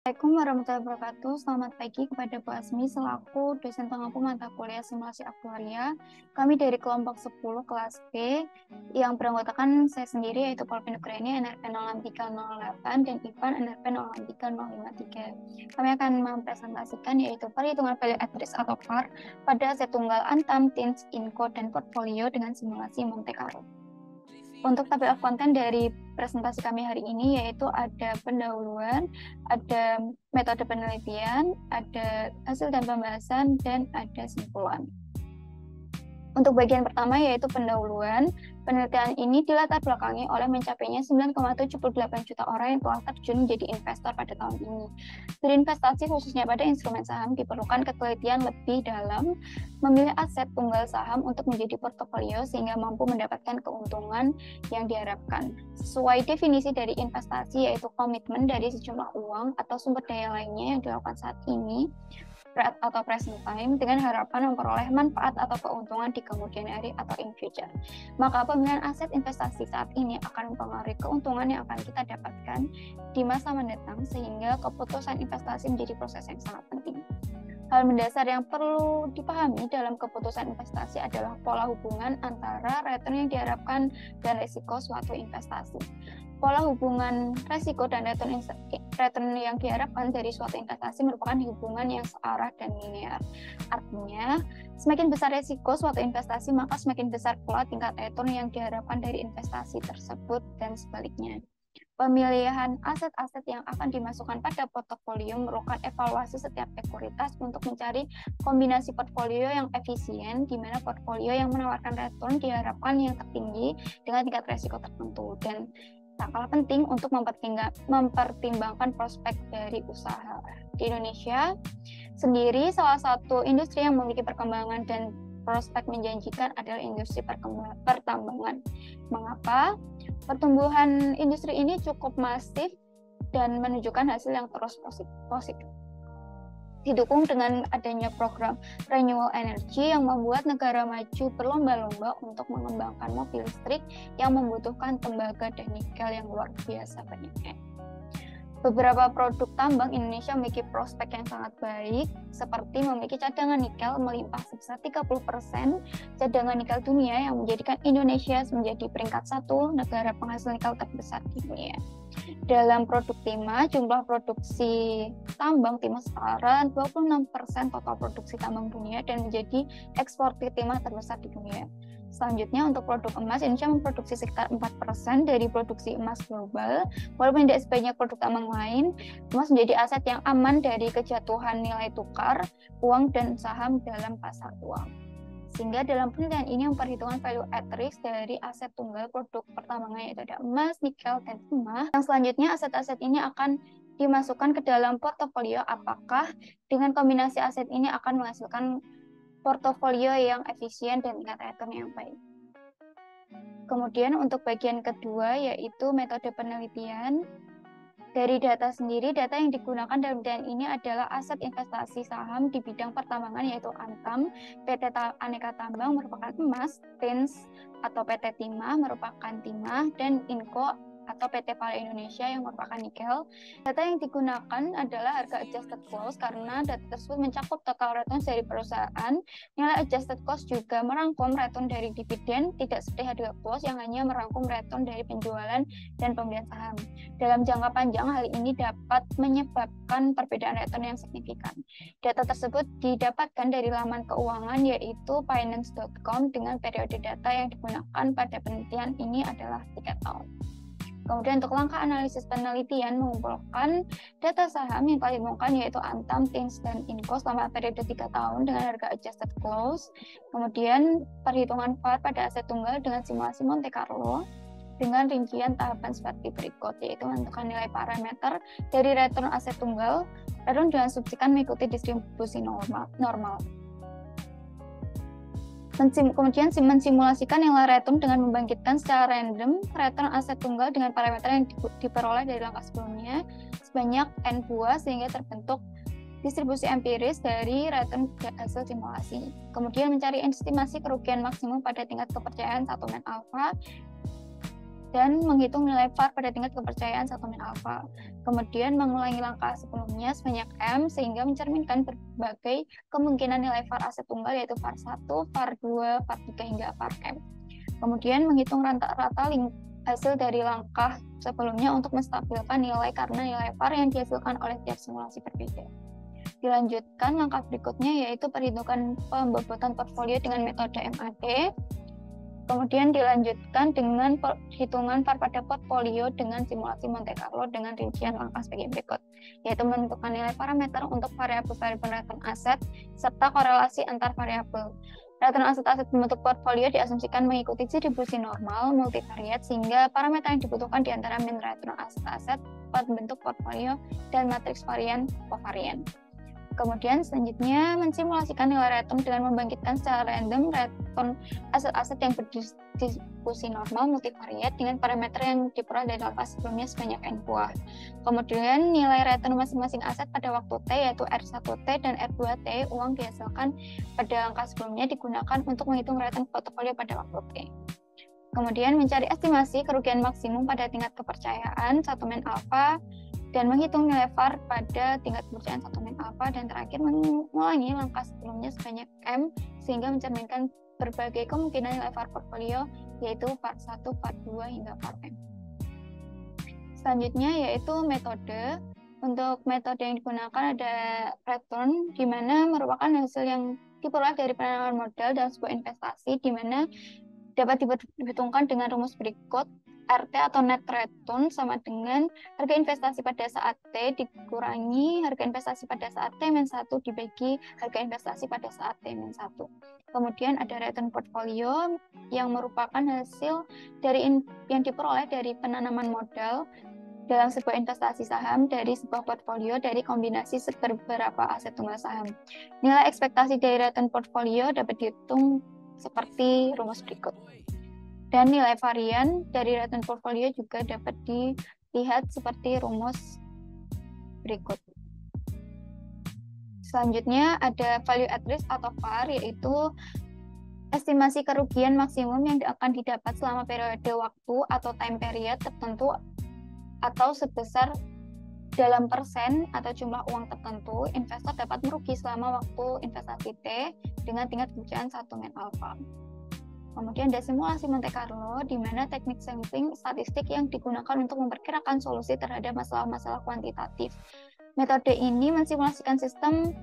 Assalamualaikum warahmatullahi wabarakatuh. Selamat pagi kepada Bu Asmi selaku dosen pengampu mata kuliah simulasi aktuaria. Kami dari kelompok 10 kelas B yang beranggotakan saya sendiri yaitu Polvin Nugraini NRP 06308 dan Ivan NRP 06353. Kami akan mempresentasikan yaitu perhitungan value at risk atau VAR pada aset tunggal Antam, TINS, Inco, dan portfolio dengan simulasi Monte Carlo. Untuk tabel of content dari presentasi kami hari ini yaitu ada pendahuluan, ada metode penelitian, ada hasil dan pembahasan, dan ada simpulan. Untuk bagian pertama yaitu pendahuluan, penelitian ini dilatar belakangi oleh mencapainya 9,78 juta orang yang telah terjun menjadi investor pada tahun ini. Berinvestasi khususnya pada instrumen saham diperlukan ketelitian lebih dalam memilih aset tunggal saham untuk menjadi portofolio sehingga mampu mendapatkan keuntungan yang diharapkan. Sesuai definisi dari investasi yaitu komitmen dari sejumlah uang atau sumber daya lainnya yang dilakukan saat ini atau present time dengan harapan memperoleh manfaat atau keuntungan di kemudian hari atau in future. Maka pemilihan aset investasi saat ini akan mempengaruhi keuntungan yang akan kita dapatkan di masa mendatang sehingga keputusan investasi menjadi proses yang sangat penting. Hal mendasar yang perlu dipahami dalam keputusan investasi adalah pola hubungan antara return yang diharapkan dan risiko suatu investasi. Pola hubungan risiko dan return yang diharapkan dari suatu investasi merupakan hubungan yang searah dan linear. Artinya, semakin besar risiko suatu investasi, maka semakin besar pula tingkat return yang diharapkan dari investasi tersebut dan sebaliknya. Pemilihan aset-aset yang akan dimasukkan pada portofolio merupakan evaluasi setiap sekuritas untuk mencari kombinasi portfolio yang efisien, di mana portfolio yang menawarkan return diharapkan yang tertinggi dengan tingkat risiko tertentu, dan tak kalah penting untuk mempertimbangkan prospek dari usaha. Di Indonesia sendiri, salah satu industri yang memiliki perkembangan dan prospek menjanjikan adalah industri pertambangan. Mengapa? Pertumbuhan industri ini cukup masif dan menunjukkan hasil yang terus positif. Didukung dengan adanya program renewable energy yang membuat negara maju berlomba-lomba untuk mengembangkan mobil listrik yang membutuhkan tembaga dan nikel yang luar biasa banyaknya. Beberapa produk tambang Indonesia memiliki prospek yang sangat baik, seperti memiliki cadangan nikel melimpah sebesar 30% cadangan nikel dunia yang menjadikan Indonesia menjadi peringkat 1 negara penghasil nikel terbesar di dunia. Dalam produk timah, jumlah produksi tambang timah setara 26% total produksi tambang dunia dan menjadi eksportir timah terbesar di dunia. Selanjutnya, untuk produk emas, Indonesia memproduksi sekitar 4% dari produksi emas global. Walaupun tidak sebanyak produk tambang lain, emas menjadi aset yang aman dari kejatuhan nilai tukar, uang, dan saham dalam pasar uang. Sehingga dalam penelitian ini memperhitungkan value at risk dari aset tunggal produk pertambangan yaitu ada emas, nikel, dan timah. Yang selanjutnya, aset-aset ini akan dimasukkan ke dalam portofolio. Apakah dengan kombinasi aset ini akan menghasilkan portofolio yang efisien dan tingkat return yang baik. Kemudian untuk bagian kedua yaitu metode penelitian. Dari data sendiri, data yang digunakan dalam penelitian ini adalah aset investasi saham di bidang pertambangan yaitu Antam, PT Aneka Tambang merupakan emas, TINS atau PT Timah merupakan timah, dan Inco atau PT Vale Indonesia yang merupakan nikel. Data yang digunakan adalah harga adjusted cost karena data tersebut mencakup total return dari perusahaan. Nilai adjusted cost juga merangkum return dari dividen, tidak seperti harga close yang hanya merangkum return dari penjualan dan pembelian saham. Dalam jangka panjang, hal ini dapat menyebabkan perbedaan return yang signifikan. Data tersebut didapatkan dari laman keuangan yaitu finance.com dengan periode data yang digunakan pada penelitian ini adalah 3 tahun. Kemudian untuk langkah analisis penelitian mengumpulkan data saham yang telah diumumkan yaitu Antam, TINS, dan Inco selama periode 3 tahun dengan harga adjusted close. Kemudian perhitungan VAR pada aset tunggal dengan simulasi Monte Carlo dengan rincian tahapan seperti berikut, yaitu menentukan nilai parameter dari return aset tunggal. Return diasumsikan mengikuti distribusi normal. Kemudian mensimulasikan nilai return dengan membangkitkan secara random return aset tunggal dengan parameter yang diperoleh dari langkah sebelumnya sebanyak n buah sehingga terbentuk distribusi empiris dari return hasil simulasi. Kemudian mencari estimasi kerugian maksimum pada tingkat kepercayaan 1 net alpha dan menghitung nilai VAR pada tingkat kepercayaan satu min alfa. Kemudian mengulangi langkah sebelumnya sebanyak M sehingga mencerminkan berbagai kemungkinan nilai VAR aset tunggal yaitu VAR 1, VAR 2, VAR 3 hingga VAR M. Kemudian menghitung rata-rata hasil dari langkah sebelumnya untuk menstabilkan nilai karena nilai VAR yang dihasilkan oleh tiap simulasi berbeda. Dilanjutkan langkah berikutnya yaitu perhitungan pembobotan portfolio dengan metode MAD. Kemudian dilanjutkan dengan perhitungan VAR pada portfolio dengan simulasi Monte Carlo dengan rincian langkah sebagai berikut, yaitu menentukan nilai parameter untuk variabel-variabel return aset serta korelasi antar variabel. Return aset-aset membentuk portfolio diasumsikan mengikuti distribusi normal multivariat sehingga parameter yang dibutuhkan di antara mean return aset-aset membentuk portfolio dan matriks varian kovarian. Kemudian selanjutnya mensimulasikan nilai return dengan membangkitkan secara random return aset-aset yang berdistribusi normal multivariat dengan parameter yang diperoleh dari langkah sebelumnya sebanyak n buah. Kemudian nilai return masing-masing aset pada waktu T yaitu R1T dan R2T uang dihasilkan pada langkah sebelumnya digunakan untuk menghitung return portofolio pada waktu T. Kemudian mencari estimasi kerugian maksimum pada tingkat kepercayaan 1 min alfa dan menghitung nilai VAR pada tingkat kepercayaan 1 min alfa, dan terakhir mengulangi langkah sebelumnya sebanyak M sehingga mencerminkan berbagai kemungkinan nilai VAR portfolio yaitu VAR 1, VAR 2 hingga VAR M. Selanjutnya yaitu metode. Untuk metode yang digunakan ada return, di mana merupakan hasil yang diperoleh dari penanaman modal dalam sebuah investasi, di mana dapat diperhitungkan dengan rumus berikut. RT atau net return sama dengan harga investasi pada saat T dikurangi harga investasi pada saat T-1 dibagi harga investasi pada saat T-1. Kemudian ada return portfolio yang merupakan hasil dari yang diperoleh dari penanaman modal dalam sebuah investasi saham dari sebuah portfolio dari kombinasi beberapa aset tunggal saham. Nilai ekspektasi dari return portfolio dapat dihitung seperti rumus berikut. Dan nilai varian dari return portfolio juga dapat dilihat seperti rumus berikut. Selanjutnya ada value at risk atau VAR, yaitu estimasi kerugian maksimum yang akan didapat selama periode waktu atau time period tertentu atau sebesar dalam persen atau jumlah uang tertentu, investor dapat merugi selama waktu investasi T dengan tingkat kepercayaan 1 min alfa. Kemudian ada simulasi Monte Carlo, di mana teknik sampling statistik yang digunakan untuk memperkirakan solusi terhadap masalah-masalah kuantitatif. Metode ini mensimulasikan sistem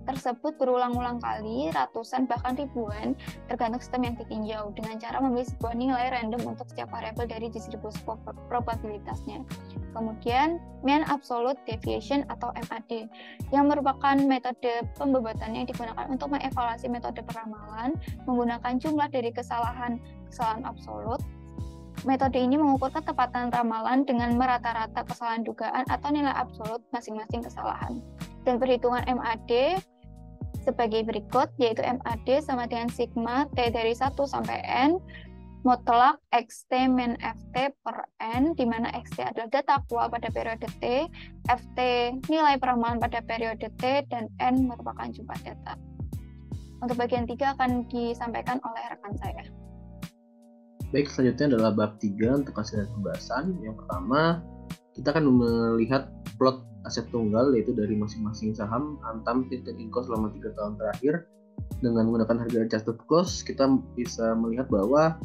tersebut berulang-ulang kali, ratusan bahkan ribuan, tergantung sistem yang ditinjau, dengan cara memilih sebuah nilai random untuk setiap variabel dari distribusi probabilitasnya. Kemudian, mean absolute deviation atau MAD, yang merupakan metode pembobotan yang digunakan untuk mengevaluasi metode peramalan menggunakan jumlah dari kesalahan absolut. Metode ini mengukur ketepatan ramalan dengan merata-rata kesalahan dugaan atau nilai absolut masing-masing kesalahan. Dan perhitungan MAD sebagai berikut, yaitu MAD sama dengan sigma T dari 1 sampai N mutlak XT min FT per N, di mana XT adalah data aktual pada periode T, FT nilai peramalan pada periode T, dan N merupakan jumlah data. Untuk bagian 3 akan disampaikan oleh rekan saya. Baik, selanjutnya adalah bab 3 untuk hasil pembahasan. Yang pertama, kita akan melihat plot aset tunggal, yaitu dari masing-masing saham Antam, Tirta, Inco selama 3 tahun terakhir. Dengan menggunakan harga adjusted close, kita bisa melihat bahwa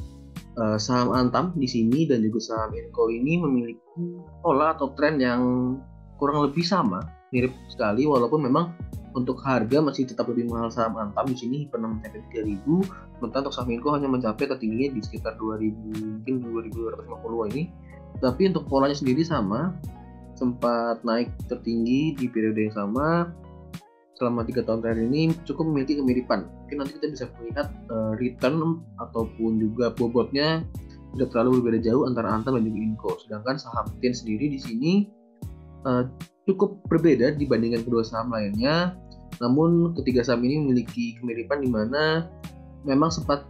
saham Antam di sini dan juga saham Inco ini memiliki pola atau tren yang kurang lebih sama, mirip sekali, walaupun memang untuk harga masih tetap lebih mahal saham Antam di sini pernah mencapai 3.000, sementara untuk saham Inco hanya mencapai tertingginya di sekitar 2.000, mungkin 2.250 ini. Tapi untuk polanya sendiri sama, sempat naik tertinggi di periode yang sama selama 3 tahun terakhir ini, cukup memiliki kemiripan. Mungkin nanti kita bisa melihat return ataupun juga bobotnya tidak terlalu berbeda jauh antara Antam dan juga Inco. Sedangkan saham TIN sendiri di sini cukup berbeda dibandingkan kedua saham lainnya. Namun ketiga saham ini memiliki kemiripan di mana memang sempat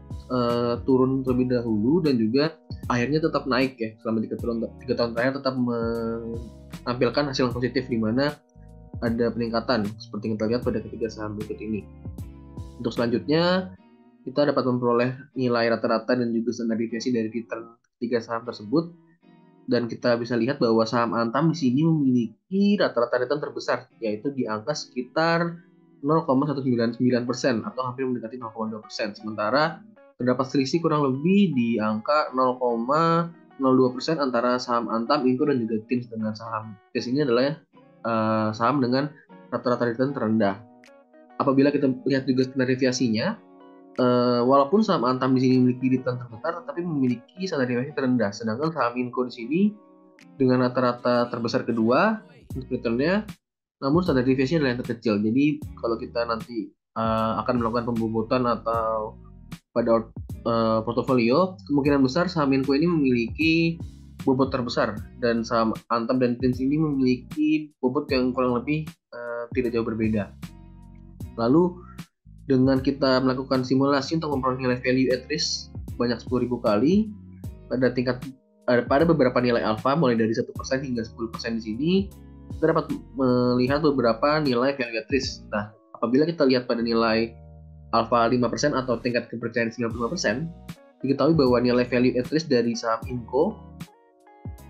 turun terlebih dahulu dan juga akhirnya tetap naik ya selama 3 tahun terakhir, tetap menampilkan hasil yang positif di mana ada peningkatan seperti yang kita lihat pada ketiga saham berikut ini. Untuk selanjutnya kita dapat memperoleh nilai rata-rata dan juga standar deviasi dari return tiga saham tersebut, dan kita bisa lihat bahwa saham Antam di sini memiliki rata-rata return terbesar, yaitu di angka sekitar 0,199% atau hampir mendekati 0,2%. Sementara terdapat selisih kurang lebih di angka 0,02% antara saham Antam, Inco, dan juga TIMS dengan saham TIMS ini adalah saham dengan rata-rata return terendah. Apabila kita lihat juga standar deviasinya, walaupun saham Antam di sini memiliki return terbesar, tetapi memiliki standar deviasi terendah. Sedangkan saham Inco di sini dengan rata-rata terbesar kedua untuk returnnya, namun standar deviasinya adalah yang terkecil. Jadi kalau kita nanti akan melakukan pembobotan atau pada portofolio, kemungkinan besar saham Inco ini memiliki bobot terbesar, dan saham Antam dan TIMS ini memiliki bobot yang kurang lebih tidak jauh berbeda. Lalu dengan kita melakukan simulasi untuk memperoleh nilai value at risk banyak 10.000 kali pada beberapa nilai alfa mulai dari 1% hingga 10% di sini, kita dapat melihat beberapa nilai value at risk. Nah, apabila kita lihat pada nilai alfa 5% atau tingkat kepercayaan 95%, diketahui bahwa nilai value at risk dari saham Inco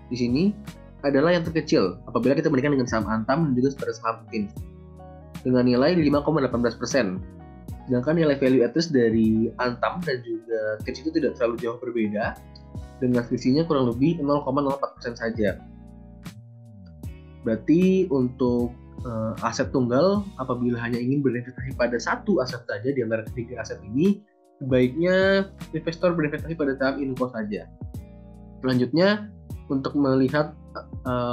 di sini adalah yang terkecil apabila kita bandingkan dengan saham Antam dan juga pada saham TIMS dengan nilai 5,18%. Sedangkan nilai value at risk dari Antam dan juga TIMS itu tidak terlalu jauh berbeda, dengan selisihnya kurang lebih 0,04% saja. Berarti untuk aset tunggal, apabila hanya ingin berinvestasi pada satu aset saja di antara ketiga aset ini, sebaiknya investor berinvestasi pada saham Inco saja. Selanjutnya, untuk melihat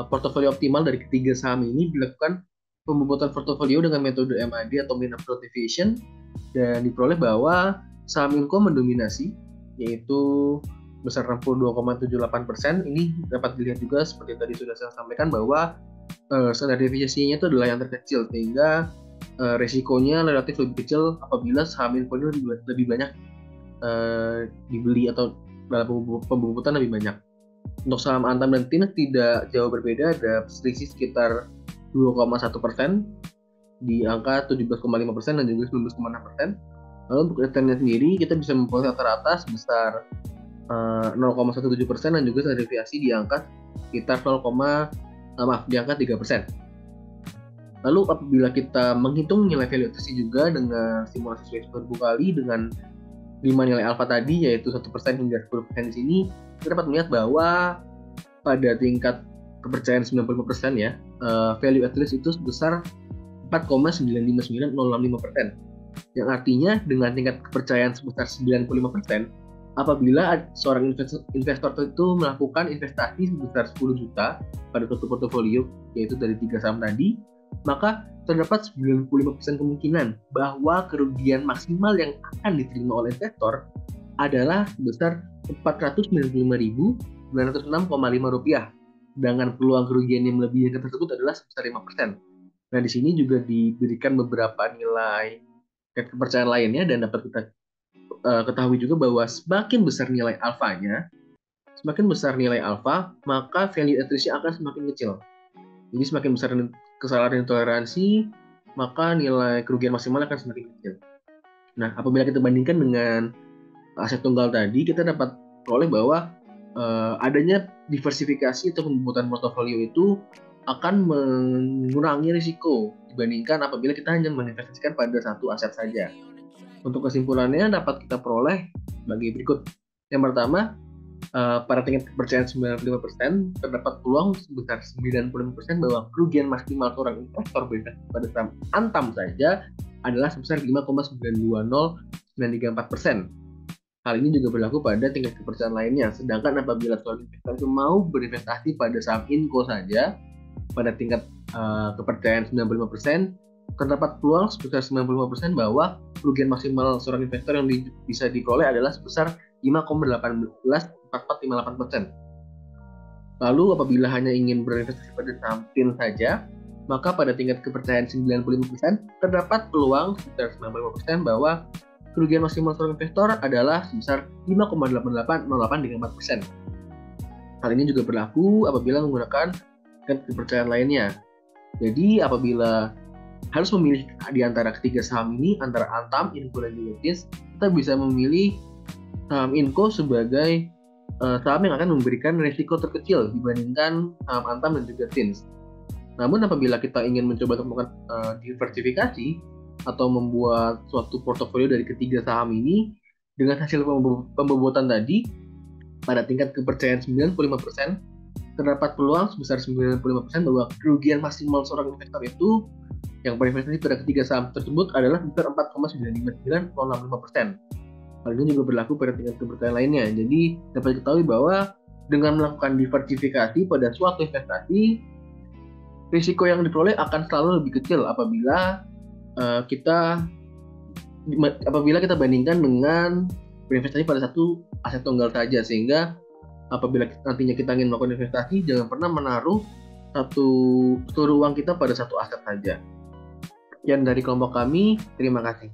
portofolio optimal dari ketiga saham ini, dilakukan pembobotan portofolio dengan metode MAD atau Mean Absolute Deviation, dan diperoleh bahwa saham Inco mendominasi, yaitu besar 62,78%. Ini dapat dilihat juga seperti tadi sudah saya sampaikan bahwa standar deviasinya itu adalah yang terkecil, sehingga resikonya relatif lebih kecil apabila saham Inco ini lebih banyak dibeli atau dalam pembobotan lebih banyak. Untuk saham Antam dan TIMS tidak jauh berbeda, ada selisih sekitar 2,1% di angka 17,5% dan juga 19,6%. Lalu untuk returnnya sendiri kita bisa memperoleh rata-rata sebesar 0,17% dan juga standar deviasi di angka sekitar 3%. Lalu apabila kita menghitung nilai value at risk juga dengan simulasi switch 1000 kali dengan 5 nilai alfa tadi, yaitu 1% hingga 10% di sini, kita dapat melihat bahwa pada tingkat kepercayaan 95% ya, value at risk itu sebesar 4,959065%. Yang artinya dengan tingkat kepercayaan sebesar 95%, apabila seorang investor itu melakukan investasi sebesar 10 juta pada suatu portofolio, yaitu dari 3 saham tadi, maka terdapat 95% kemungkinan bahwa kerugian maksimal yang akan diterima oleh investor adalah sebesar Rp495.906,5. Sedangkan peluang kerugian yang melebihi tersebut adalah sebesar 5%. Nah, di sini juga diberikan beberapa nilai kepercayaan lainnya, dan dapat kita ketahui juga bahwa semakin besar nilai alfanya, maka value at risk-nya akan semakin kecil. Jadi semakin besar kesalahan dan toleransi, maka nilai kerugian maksimal akan semakin kecil. Nah, apabila kita bandingkan dengan aset tunggal tadi, kita dapat peroleh bahwa adanya diversifikasi atau pembobotan portofolio itu akan mengurangi risiko dibandingkan apabila kita hanya menginvestasikan pada satu aset saja. Untuk kesimpulannya dapat kita peroleh sebagai berikut. Yang pertama, pada tingkat kepercayaan 95%, terdapat peluang sebesar 95% bahwa kerugian maksimal seorang investor pada saham Antam saja adalah sebesar 5,920934%. Hal ini juga berlaku pada tingkat kepercayaan lainnya. Sedangkan apabila seorang investor itu mau berinvestasi pada saham Inco saja pada tingkat kepercayaan 95%, terdapat peluang sebesar 95% bahwa kerugian maksimal seorang investor yang bisa diperoleh adalah sebesar 5,184458%. Lalu apabila hanya ingin berinvestasi pada saham TIMS saja, maka pada tingkat kepercayaan 95% terdapat peluang sebesar 95% bahwa kerugian maksimal seorang investor adalah sebesar 5,880834%. Hal ini juga berlaku apabila menggunakan tingkat kepercayaan lainnya. Jadi apabila harus memilih di antara ketiga saham ini, antara Antam, Inco, dan juga TIMS, kita bisa memilih saham Inco sebagai saham yang akan memberikan risiko terkecil dibandingkan saham Antam dan juga Sins. Namun apabila kita ingin mencoba untuk melakukan diversifikasi atau membuat suatu portofolio dari ketiga saham ini dengan hasil pembobotan tadi pada tingkat kepercayaan 95%, terdapat peluang sebesar 95% bahwa kerugian maksimal seorang investor itu yang berinvestasi pada ketiga saham tersebut adalah sebesar 4,959,065%. Hal ini juga berlaku pada tingkat kepercayaan lainnya. Jadi dapat diketahui bahwa dengan melakukan diversifikasi pada suatu investasi, risiko yang diperoleh akan selalu lebih kecil apabila kita bandingkan dengan berinvestasi pada satu aset tunggal saja. Sehingga apabila nantinya kita ingin melakukan investasi, jangan pernah menaruh seluruh uang kita pada satu aset saja. Sekian dari kelompok kami, terima kasih.